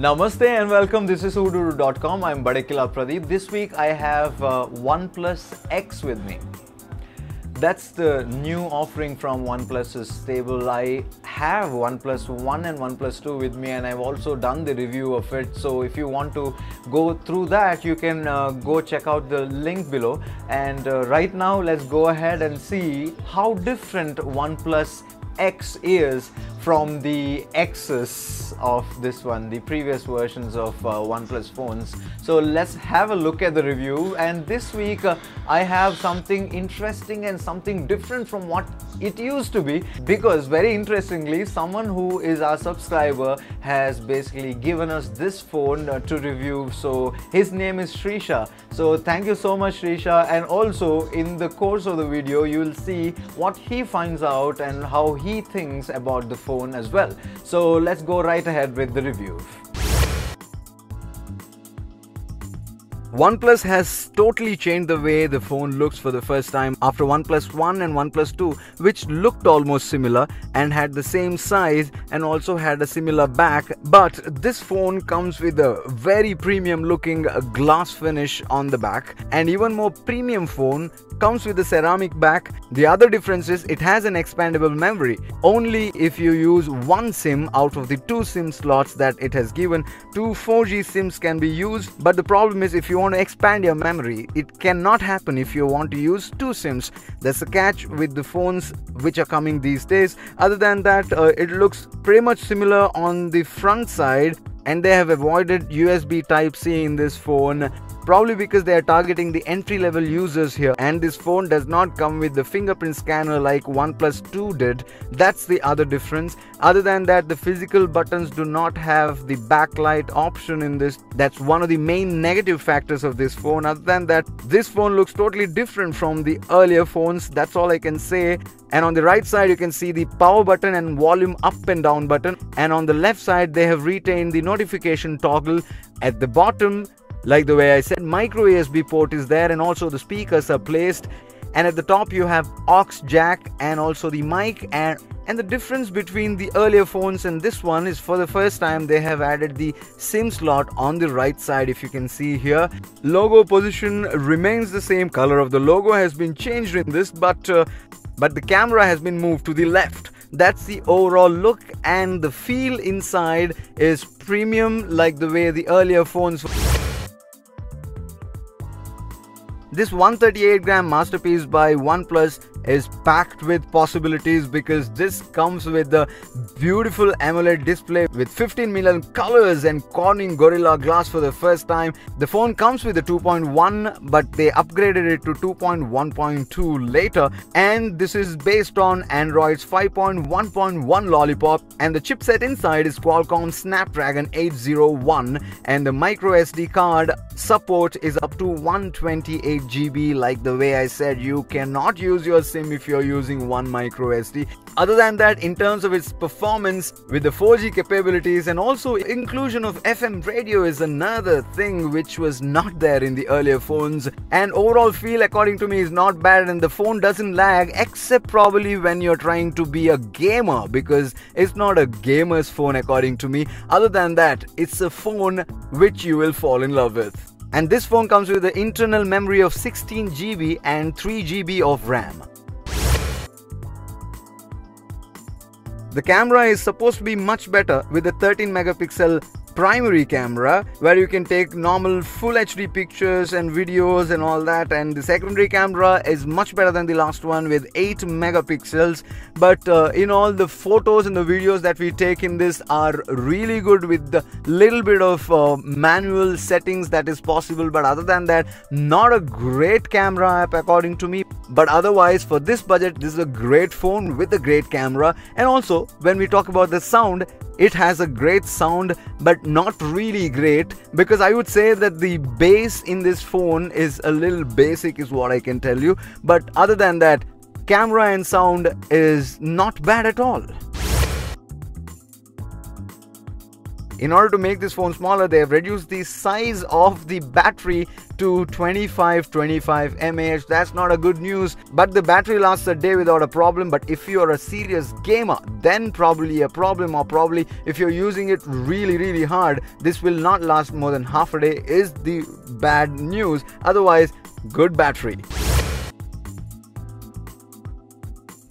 Namaste and welcome. This is Whododo.com. I'm Badekila Pradeep. This week I have OnePlus X with me. That's the new offering from OnePlus's stable. I have OnePlus One and OnePlus 2 with me, and I've also done the review of it. So if you want to go through that, you can go check out the link below. And right now, let's go ahead and see how different OnePlus X is from the X's of this one, the previous versions of OnePlus phones. So let's have a look at the review. And this week I have something interesting and something different from what it used to be, because very interestingly, someone who is our subscriber has basically given us this phone to review. So his name is Shrisha. So thank you so much, Shrisha. And also in the course of the video, you will see what he finds out and how he thinks about the phone as well. So let's go right ahead with the review. OnePlus has totally changed the way the phone looks for the first time after OnePlus One and OnePlus 2, which looked almost similar and had the same size and also had a similar back. But this phone comes with a very premium looking glass finish on the back, and even more premium phone comes with a ceramic back. The other difference is it has an expandable memory. Only if you use one SIM out of the two SIM slots that it has given, two 4G SIMs can be used. But the problem is, if you want to expand your memory, it cannot happen if you want to use two SIMs. That's the catch with the phones which are coming these days. Other than that, it looks pretty much similar on the front side, and they have avoided USB Type-C in this phone, probably because they are targeting the entry-level users here. And this phone does not come with the fingerprint scanner like OnePlus 2 did. That's the other difference. Other than that, the physical buttons do not have the backlight option in this. That's one of the main negative factors of this phone. Other than that, this phone looks totally different from the earlier phones. That's all I can say. And on the right side, you can see the power button and volume up and down button. And on the left side, they have retained the notification toggle. At the bottom, like the way I said, micro USB port is there, and also the speakers are placed. And at the top you have aux jack and also the mic. And the difference between the earlier phones and this one is, for the first time they have added the SIM slot on the right side. If you can see here, logo position remains the same. Color of the logo has been changed in this, but the camera has been moved to the left. That's the overall look, and the feel inside is premium like the way the earlier phones. This 138-gram masterpiece by OnePlus is packed with possibilities, because this comes with the beautiful AMOLED display with 15 million colors and Corning Gorilla Glass for the first time. The phone comes with a 2.1, but they upgraded it to 2.1.2 later, and this is based on Android's 5.1.1 Lollipop, and the chipset inside is Qualcomm Snapdragon 801, and the micro SD card support is up to 128 GB. Like the way I said, you cannot use your SIM if you're using one micro SD. Other than that, in terms of its performance with the 4G capabilities and also inclusion of FM radio is another thing which was not there in the earlier phones. And overall feel, according to me, is not bad, and the phone doesn't lag, except probably when you're trying to be a gamer, because it's not a gamer's phone according to me. Other than that, it's a phone which you will fall in love with. And this phone comes with an internal memory of 16 GB and 3 GB of RAM. The camera is supposed to be much better with a 13 megapixel primary camera, where you can take normal full HD pictures and videos and all that, and the secondary camera is much better than the last one with 8 megapixels. But in all, the photos and the videos that we take in this are really good with the little bit of manual settings that is possible. But other than that, not a great camera app according to me. But otherwise, for this budget, this is a great phone with a great camera. And also, when we talk about the sound, it has a great sound, but not really great, because I would say that the bass in this phone is a little basic, is what I can tell you. But other than that, camera and sound is not bad at all. In order to make this phone smaller, they have reduced the size of the battery to 25 mAh. That's not a good news, but the battery lasts a day without a problem. But if you are a serious gamer, then probably a problem, or probably if you're using it really hard, this will not last more than half a day is the bad news. Otherwise, good battery.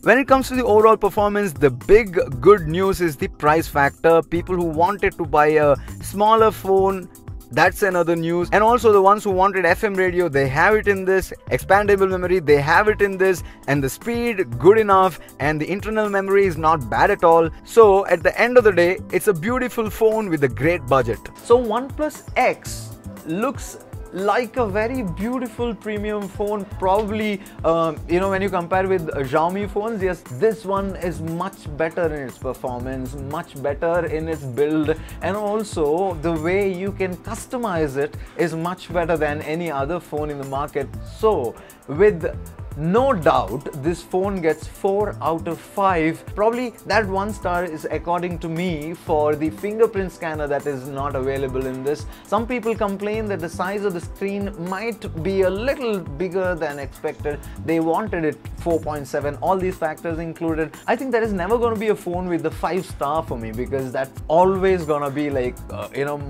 When it comes to the overall performance, the big good news is the price factor. People who wanted to buy a smaller phone, that's another news. And also the ones who wanted FM radio, they have it in this. Expandable memory, they have it in this. And the speed, good enough. And the internal memory is not bad at all. So at the end of the day, it's a beautiful phone with a great budget. So OnePlus X looks like a very beautiful premium phone. Probably when you compare with Xiaomi phones, yes, this one is much better in its performance, much better in its build, and also the way you can customize it is much better than any other phone in the market. So with no doubt, this phone gets 4 out of 5. Probably that 1 star is, according to me, for the fingerprint scanner that is not available in this. Some people complain that the size of the screen might be a little bigger than expected. They wanted it 4.7, all these factors included. I think there is never going to be a phone with the 5 star for me, because that's always gonna be like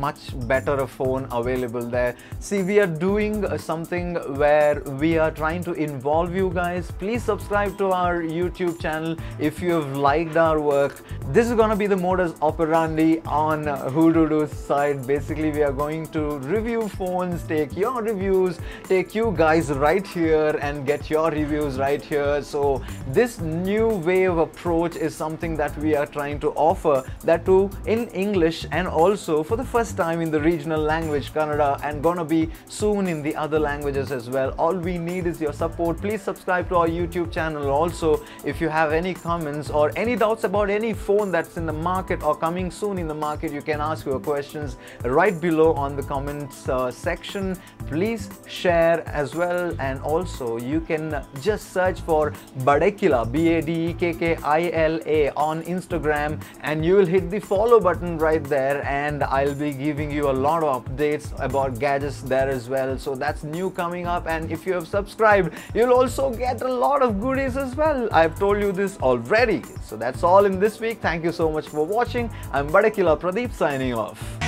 much better a phone available there. See, we are doing something where we are trying to involve you guys. Please subscribe to our YouTube channel if you have liked our work. This is gonna be the modus operandi on Whododo's side. Basically, we are going to review phones, take your reviews, take you guys right here and get your reviews right here. So this new wave approach is something that we are trying to offer, that too in English, and also for the first time in the regional language Kannada, and gonna be soon in the other languages as well. All we need is your support. Please subscribe to our YouTube channel. Also, if you have any comments or any doubts about any phone that's in the market or coming soon in the market, you can ask your questions right below on the comments section. Please share as well, and also you can just search for Badekila, Badekkila on Instagram, and you will hit the follow button right there, and I'll be giving you a lot of updates about gadgets there as well. So that's new coming up, and if you have subscribed, you'll also get a lot of goodies as well. I've told you this already. So that's all in this week. Thank you so much for watching. I'm Badekila Pradeep signing off.